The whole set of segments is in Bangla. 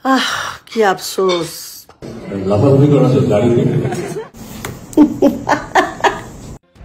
আহ কি আফসোস।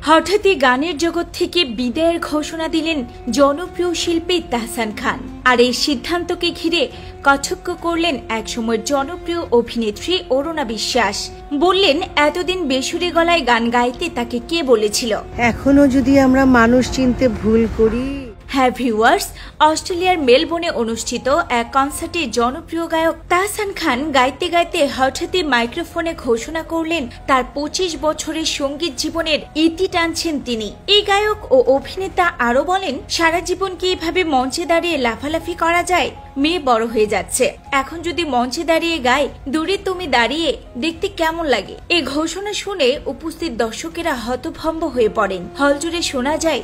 হঠাৎই গানের জগৎ থেকে বিদায়ের ঘোষণা দিলেন জনপ্রিয় শিল্পী তাহসান খান। আর এই সিদ্ধান্তকে ঘিরে কটাক্ষ করলেন একসময়ের জনপ্রিয় অভিনেত্রী অরুণা বিশ্বাস। বললেন, এতদিন বেসুরে গলায় গান গাইতে তাকে কে বলেছিল? এখনো যদি আমরা মানুষ চিনতে ভুল করি। হ্যাঁ ভিউয়ার্স, অস্ট্রেলিয়ার মেলবোর্নে অনুষ্ঠিত এক কনসার্টে জনপ্রিয় গায়ক তাহসান খান গাইতে গাইতে হঠাৎই মাইক্রোফোনে ঘোষণা করলেন তার 25 বছরের সঙ্গীত জীবনের ইতি টানছেন তিনি। এই গায়ক ও অভিনেতা আরো বলেন, সারা জীবন কি এভাবে মঞ্চে দাঁড়িয়ে লাফালাফি করা যায়? মেয়ে বড় হয়ে যাচ্ছে, এখন যদি মঞ্চে দাঁড়িয়ে গাই, দূরে তুমি দাঁড়িয়ে দেখতে কেমন লাগে? এই ঘোষণা শুনে উপস্থিত দর্শকেরা হতভম্ব হয়ে পড়েন। হল জুড়ে শোনা যায়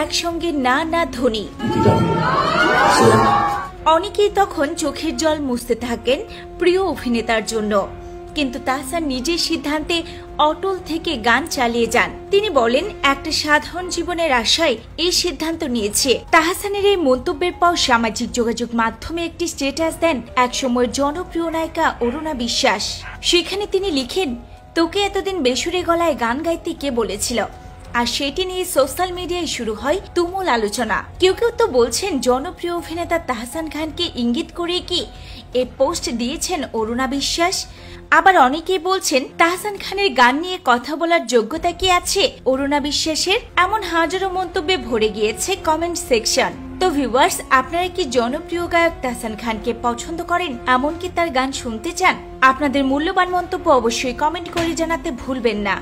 একসঙ্গে না না ধ্বনি। অনেকেই তখন চোখের জল মুছতে থাকেন প্রিয় অভিনেতার জন্য, কিন্তু তাহসান নিজের সিদ্ধান্তে অটল থেকে গান চালিয়ে যান। তিনি বলেন, একটা সাধারণ জীবনের আশায় এই সিদ্ধান্ত নিয়েছে। তাহসানের এই মন্তব্যের পর সামাজিক যোগাযোগ মাধ্যমে একটি স্ট্যাটাস দেন একসময়ের জনপ্রিয় নায়িকা অরুণা বিশ্বাস। সেখানে তিনি লিখেন, তোকে এতদিন বেসুরে গলায় গান গাইতে কে বলেছিল? আর সেটি নিয়ে সোশ্যাল মিডিয়ায় শুরু হয় তুমুল আলোচনা। কেউ কেউ তো বলছেন জনপ্রিয় অভিনেতা তাহসান খানকে ইঙ্গিত করে কি এই পোস্ট দিয়েছেন অরুণা বিশ্বাস। আবার অনেকেই বলছেন তাহসান খানের গান নিয়ে কথা বলার যোগ্যতা কি আছে অরুণা বিশ্বাসের? এমন হাজারো মন্তব্যে ভরে গিয়েছে কমেন্ট সেকশন। তো ভিউয়ার্স, আপনারা কি জনপ্রিয় গায়ক তাহসান খানকে পছন্দ করেন, এমনকি তার গান শুনতে চান? আপনাদের মূল্যবান মন্তব্য অবশ্যই কমেন্ট করে জানাতে ভুলবেন না।